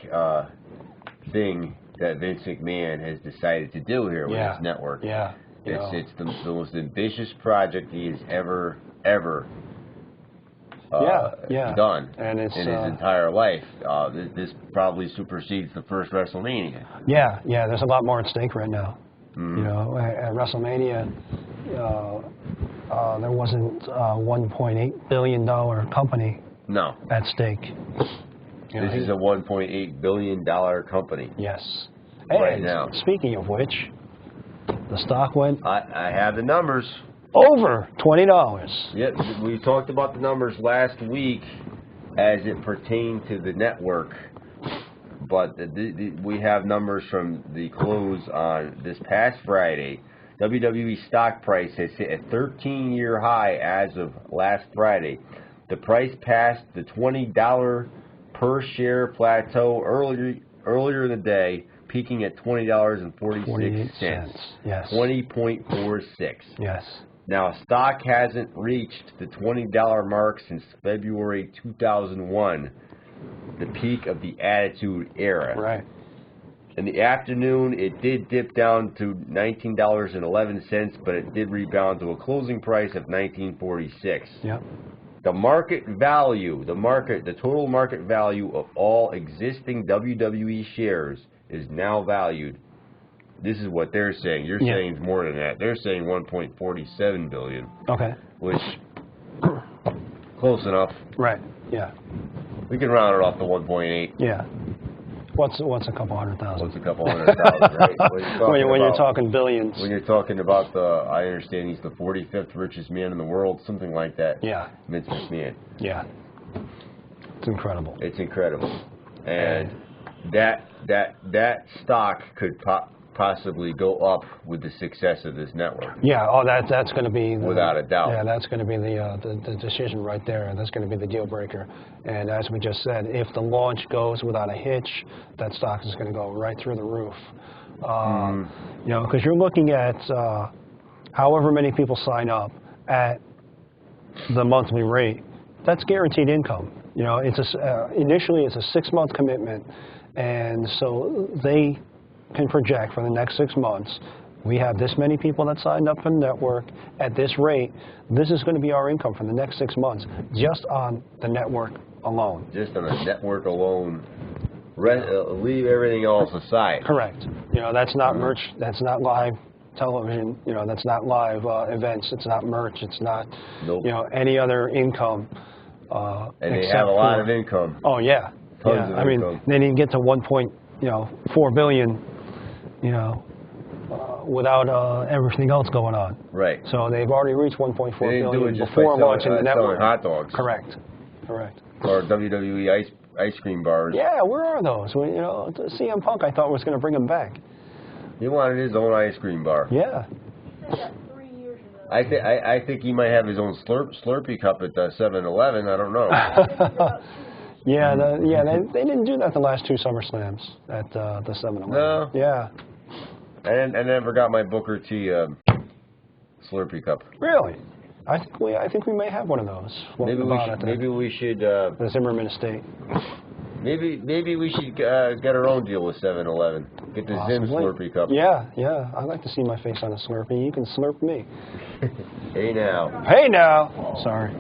thing that Vince McMahon has decided to do here with his network. Yeah. It's the most ambitious project he has ever done and it's, in his entire life. This probably supersedes the first WrestleMania. Yeah, there's a lot more at stake right now. At WrestleMania, there wasn't a $1.8 billion company at stake. This is a $1.8 billion company. Yes. Right now. Speaking of which, the stock went... I have the numbers. Over $20. Yep, we talked about the numbers last week as it pertained to the network. But we have numbers from the close on this past Friday. WWE stock price has hit a 13-year high as of last Friday. The price passed the $20 per share plateau earlier in the day, peaking at $20.46. Yes. 20.46. Yes. Now, stock hasn't reached the $20 mark since February 2001, the peak of the Attitude Era. Right. In the afternoon, it did dip down to $19.11, but it did rebound to a closing price of $19.46. Yep. The market value, the total market value of all existing WWE shares is now valued. This is what they're saying. You're saying it's more than that. They're saying $1.47 billion. Okay. Which, close enough. Right. Yeah. We can round it off to 1.8. Yeah. What's a couple $100,000? What's a couple $100,000, right? When you're talking billions. When you're talking about I understand he's the 45th richest man in the world, something like that. Yeah. Vince McMahon. Yeah. It's incredible. It's incredible. And that stock could possibly go up with the success of this network. Yeah, that's going to be without a doubt. Yeah, that's going to be the decision right there. That's going to be the deal breaker. And as we just said, if the launch goes without a hitch, that stock is going to go right through the roof. You know, because you're looking at however many people sign up at the monthly rate. That's guaranteed income. You know, initially it's a 6-month commitment, and so they can project for the next 6 months, we have this many people that signed up for the network at this rate. This is going to be our income for the next 6 months, just on the network alone. Just on the network alone. Leave everything else aside. Correct. You know, that's not merch. That's not live television. You know, that's not live events. It's not merch. It's not, you know, any other income. And they have a lot of income. Oh yeah. Tons of I mean, income. they didn't get to 1.4 billion, you know, without everything else going on. Right. So they've already reached 1.4 billion do it just before by launching the network. selling hot dogs. Correct. Correct. Or WWE ice cream bars. Yeah, where are those? You know, CM Punk, I thought was going to bring them back. He wanted his own ice cream bar. Yeah. I think he might have his own Slurpee cup at 7-Eleven. I don't know. They didn't do that the last 2 SummerSlams at the 7-Eleven. No. Yeah. I never got my Booker T Slurpee cup. Really? I think we may have one of those. Maybe we should. The Zimmerman Estate. Maybe we should get our own deal with 7-Eleven. Get the Zim Slurpee cup. Yeah, yeah. I'd like to see my face on a Slurpee. You can slurp me. Hey now. Hey now. Sorry.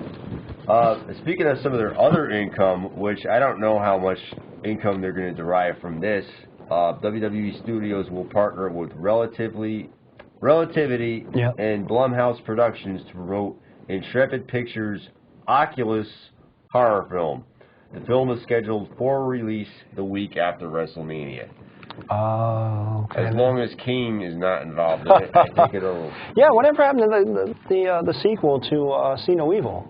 Speaking of some of their other income, which I don't know how much income they're going to derive from this, WWE Studios will partner with Relativity and Blumhouse Productions to promote Intrepid Pictures' Oculus horror film. The film is scheduled for release the week after WrestleMania. Okay. As long as King is not involved in it, I think it'll... Yeah, whatever happened to the sequel to See No Evil?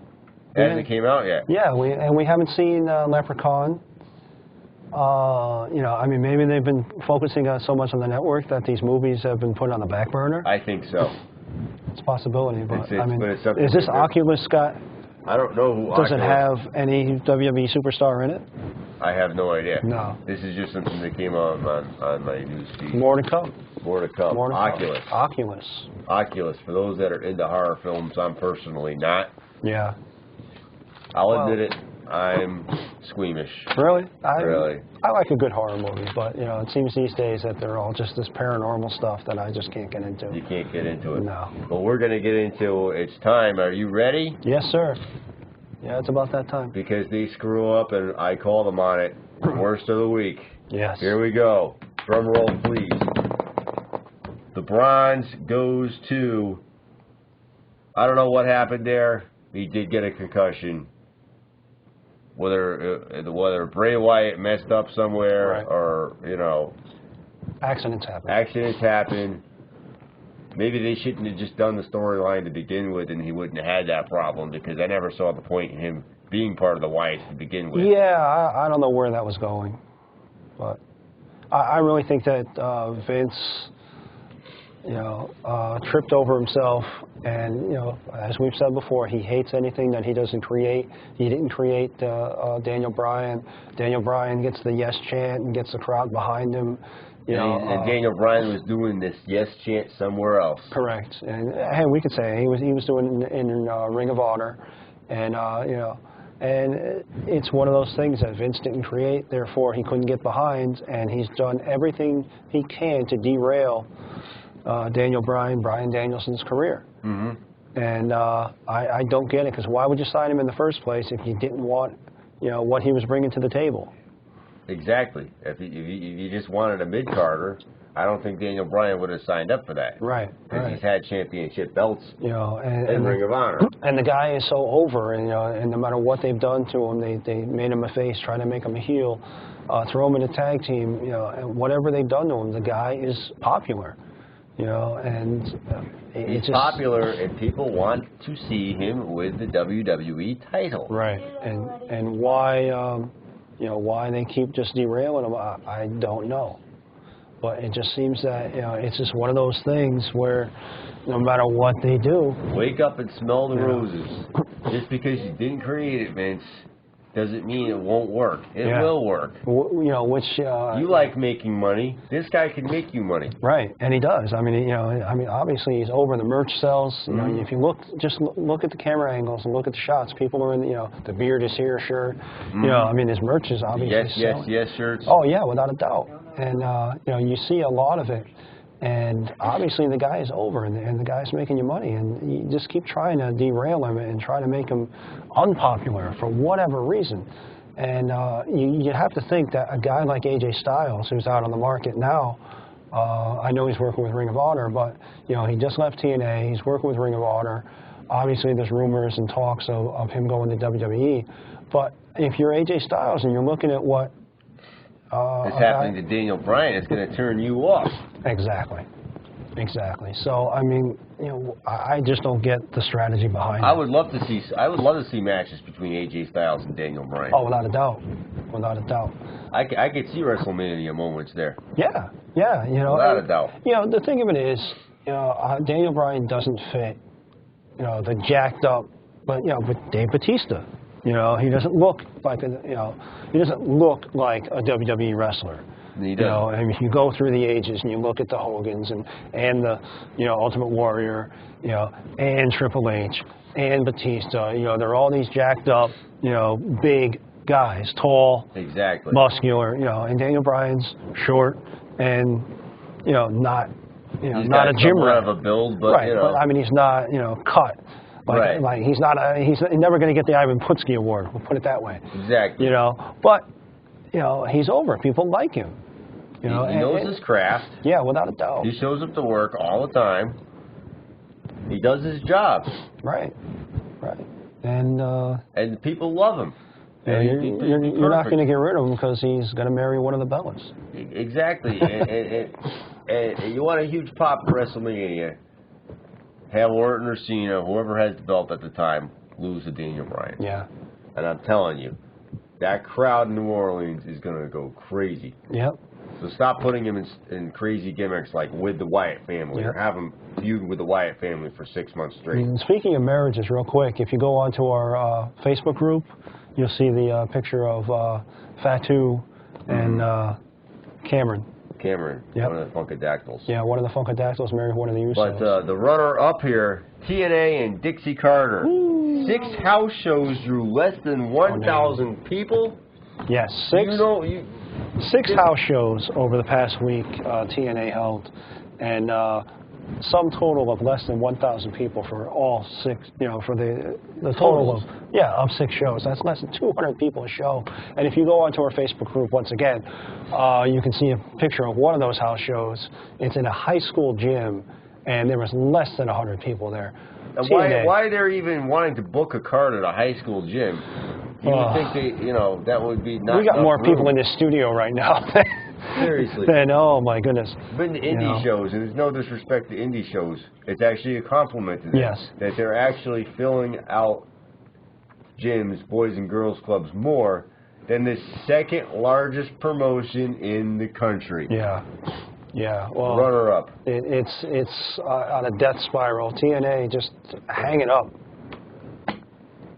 Hasn't came out yet. Yeah, we haven't seen Leprechaun. You know, I mean, maybe they've been focusing so much on the network that these movies have been put on the back burner. I think so. It's a possibility, but I mean, but is this Oculus, Scott? I don't know who Does it have any WWE superstar in it? I have no idea. No. This is just something that came on my news feed. More to come. More to come. Oculus. Oculus. Oculus. For those that are into horror films, I'm personally not. Yeah. I'll admit it. I'm squeamish. Really? Really. I like a good horror movie, but you know, it seems these days that they're all just this paranormal stuff that I just can't get into. You can't get into it. No. But we're going to get into It's time. Are you ready? Yes, sir. Yeah, it's about that time. Because they screw up and I call them on it. Worst of the week. Yes. Here we go. Drum roll, please. The bronze goes to... I don't know what happened there. He did get a concussion. Whether Bray Wyatt messed up somewhere, right, or, you know... Accidents happen. Accidents happen. Maybe they shouldn't have just done the storyline to begin with and he wouldn't have had that problem, because I never saw the point in him being part of the Wyatts to begin with. Yeah, I don't know where that was going. But I really think that Vince, you know, tripped over himself. And, you know, as we've said before, he hates anything that he doesn't create. He didn't create Daniel Bryan. Daniel Bryan gets the yes chant and gets the crowd behind him. And Daniel Bryan was doing this yes chant somewhere else. Correct. And hey, we could say he was doing it in Ring of Honor. And, you know, and it's one of those things that Vince didn't create, therefore he couldn't get behind, and he's done everything he can to derail Daniel Bryan, Bryan Danielson's career. Mm-hmm. And I don't get it, because why would you sign him in the first place if you didn't want, you know, what he was bringing to the table? Exactly. If you just wanted a mid-carder, I don't think Daniel Bryan would have signed up for that. Right. Because he's had championship belts, and Ring of Honor. And the guy is so over, and and no matter what they've done to him, they made him a face, trying to make him a heel, throw him in a tag team, and whatever they've done to him, the guy is popular. And he's just popular, and people want to see him with the WWE title. Right. And why, why they keep just derailing him, I don't know. But it just seems that it's just one of those things where no matter what they do, wake up and smell the roses. Just because you didn't create it, Vince, doesn't mean it won't work. It will work. Which you like making money. This guy can make you money. Right, and he does. I mean, obviously he's over. The merch sells. If you look at the camera angles and look at the shots, people are in the beard is here shirt. I mean, his merch is obviously selling. Yes shirts. Oh yeah, without a doubt. And you see a lot of it. And obviously the guy is over, and the guy's making you money, and you just keep trying to derail him and try to make him unpopular for whatever reason. And you have to think that a guy like AJ Styles, who's out on the market now, I know he's working with Ring of Honor, but he just left TNA. He's working with Ring of Honor. Obviously, there's rumors and talks of him going to WWE. But if you're AJ Styles and you're looking at what it's happening to Daniel Bryan, it's going to turn you off. Exactly. So I mean, I just don't get the strategy behind it. I would love to see matches between AJ Styles and Daniel Bryan. Oh, without a doubt. I could see WrestleMania moments there. Yeah. Without a doubt. The thing of it is, Daniel Bryan doesn't fit, the jacked up, but with Dave Bautista. He doesn't look like he doesn't look like a WWE wrestler. He does. And if you go through the ages and you look at the Hogans and the Ultimate Warrior, and Triple H and Batista, they're all these jacked up, big guys, tall, exactly, muscular, and Daniel Bryan's short and not a gym rat. Of a build, but right, but I mean he's not cut. Like he's never going to get the Ivan Putski Award. We'll put it that way. Exactly. But he's over. People like him. He knows his craft. Yeah, without a doubt. He shows up to work all the time. He does his job. Right. And people love him. You're not going to get rid of him because he's going to marry one of the Bellas. Exactly. and you want a huge pop at WrestleMania. Have Orton or Cena, whoever has the belt at the time, lose to Daniel Bryan. Yeah. And I'm telling you, that crowd in New Orleans is going to go crazy. Yep. So stop putting him in crazy gimmicks like with the Wyatt family, or have him feud with the Wyatt family for 6 months straight. And speaking of marriages, real quick, if you go onto our Facebook group, you'll see the picture of Fatu and Cameron. One of the Funkadactyls. Yeah, one of the Funkadactyls married one of the Usos. But the runner-up here, TNA and Dixie Carter. Ooh. 6 house shows drew less than 1,000 people. Yes, 6 house shows over the past week TNA held, and some total of less than 1,000 people for all 6, for the total of 6 shows. That's less than 200 people a show. And if you go onto our Facebook group, once again, you can see a picture of one of those house shows. It's in a high school gym, and there was less than 100 people there. And why they're even wanting to book a card at a high school gym? You would think that would be not. We got more people in this studio right now. Seriously. Then, oh my goodness. Been to indie shows, and there's no disrespect to indie shows. It's actually a compliment to them. Yes. That they're actually filling out gyms, boys and girls clubs, more than the second largest promotion in the country. Yeah. Well, runner up. It's on a death spiral. TNA just hanging up.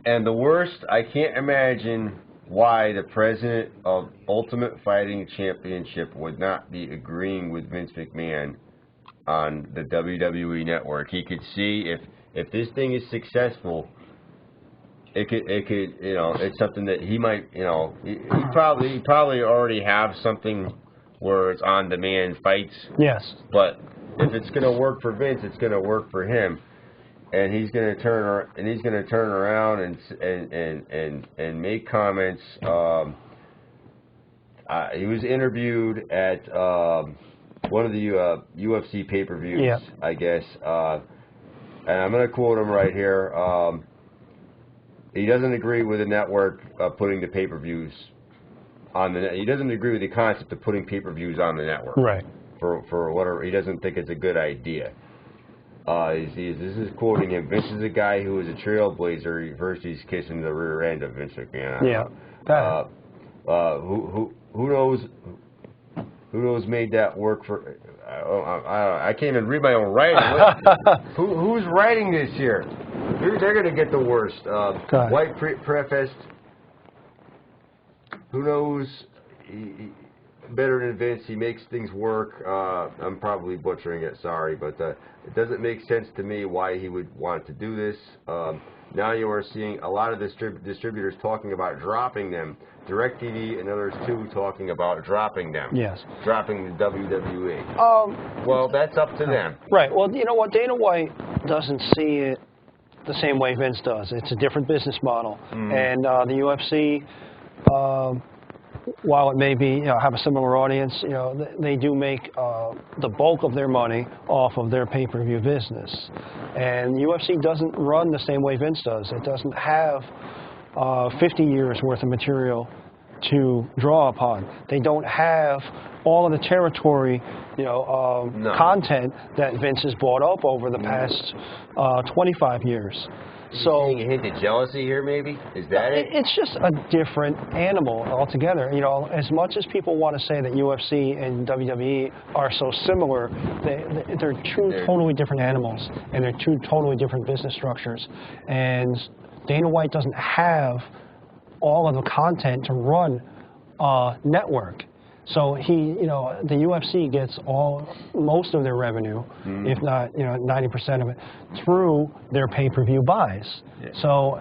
And the worst, I can't imagine why the president of Ultimate Fighting Championship would not be agreeing with Vince McMahon on the WWE Network. He could see if this thing is successful, it could it's something that he might, he probably already have something where it's on-demand fights. Yes. But if it's going to work for Vince, it's going to work for him. And he's going to turn around and make comments. He was interviewed at one of the UFC pay-per-views, yeah. I guess, and I'm going to quote him right here. He doesn't agree with the network putting the pay-per-views on the net. He doesn't agree with the concept of putting pay-per-views on the network. Right. For whatever, he doesn't think it's a good idea. This is quoting him. Vince is a guy who is a trailblazer. First, he's kissing the rear end of Vince McMahon. Yeah. Who knows made that work for? I can't even read my own writing. Who's writing this here? They're going to get the worst. White prefaced. Who knows? Better than Vince, he makes things work. I'm probably butchering it, sorry, but it doesn't make sense to me why he would want to do this. Now you are seeing a lot of distributors talking about dropping them. DirecTV and others too talking about dropping them. Yes. Dropping the WWE. Well, that's up to them. Right. Well, you know what? Dana White doesn't see it the same way Vince does. It's a different business model. And the UFC, while it may be, have a similar audience, they do make the bulk of their money off of their pay-per-view business. And the UFC doesn't run the same way Vince does. It doesn't have 50 years worth of material to draw upon. They don't have all of the territory, content that Vince has bought up over the past 25 years. So you hint at jealousy here, maybe? Is that it? It's just a different animal altogether. As much as people want to say that UFC and WWE are so similar, they're totally different animals, and they're two totally different business structures. And Dana White doesn't have all of the content to run a network. So the UFC gets most of their revenue, if not 90% of it, through their pay-per-view buys. Yeah. So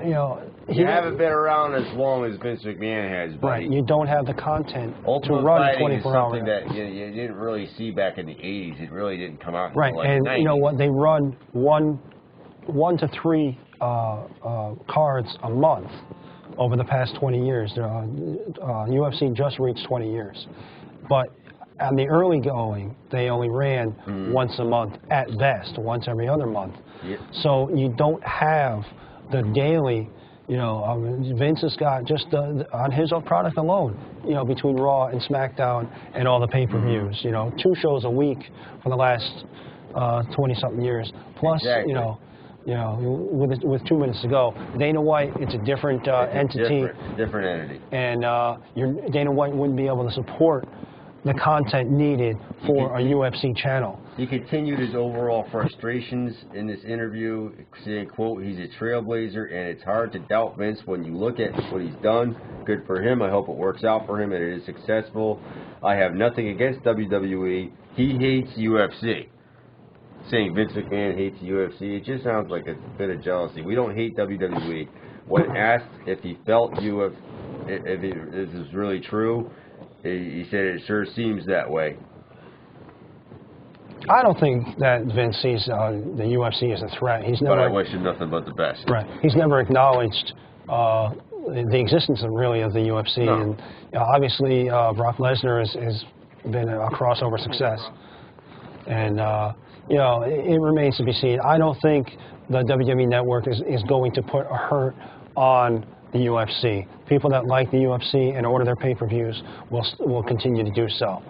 you haven't been around as long as Vince McMahon has, buddy. Right. You don't have the content Ultimate to run Fighting 24 is hours. something that you didn't really see back in the 80s. It really didn't come out. Right. Until like And 90s. you know what? They run one to three cards a month over the past 20 years. UFC just reached 20 years. But on the early going, they only ran once a month at best, once every other month. Yep. So you don't have the daily, Vince has got just on his own product alone, between Raw and SmackDown and all the pay-per-views, 2 shows a week for the last 20-something years. Plus, exactly. With 2 minutes to go, Dana White, it's a different entity. Different entity. And Dana White wouldn't be able to support the content needed for a UFC channel. He continued his overall frustrations in this interview, saying, quote, he's a trailblazer, and it's hard to doubt Vince when you look at what he's done. Good for him. I hope it works out for him and it is successful. I have nothing against WWE. He hates UFC. Saying Vince McMahon hates UFC, it just sounds like a bit of jealousy. We don't hate WWE. When asked if he felt if this is really true, he said it sure seems that way. I don't think that Vince sees the UFC as a threat. But I wish him nothing but the best. Right. He's never acknowledged the existence of the UFC. No. And obviously, Brock Lesnar has been a crossover success. And it remains to be seen. I don't think the WWE Network is going to put a hurt on the UFC. People that like the UFC and order their pay-per-views will continue to do so.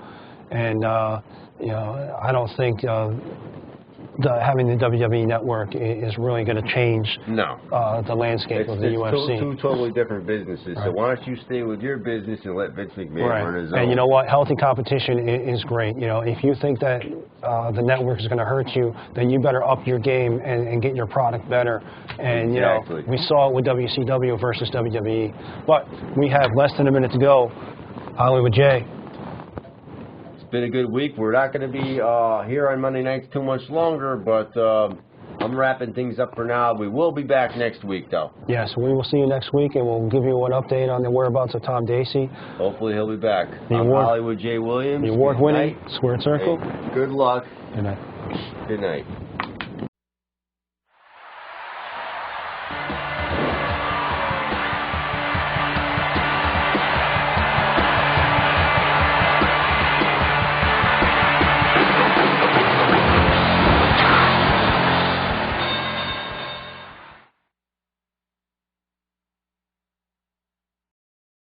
And I don't think having the WWE Network is really going to change the landscape of the UFC. It's two totally different businesses. Right. So why don't you stay with your business and let Vince McMahon run his own? And you know what? Healthy competition is great. If you think that the network is going to hurt you, then you better up your game and get your product better. And exactly. We saw it with WCW versus WWE. But we have less than a minute to go. Hollywood J. It's been a good week. We're not going to be here on Monday nights too much longer, but I'm wrapping things up for now. We will be back next week, though. Yes, we will see you next week, and we'll give you an update on the whereabouts of Tom Dacey. Hopefully he'll be back. I'm Hollywood J. Williams. The award-winning Squared Circle. Hey, good luck. Good night. Good night.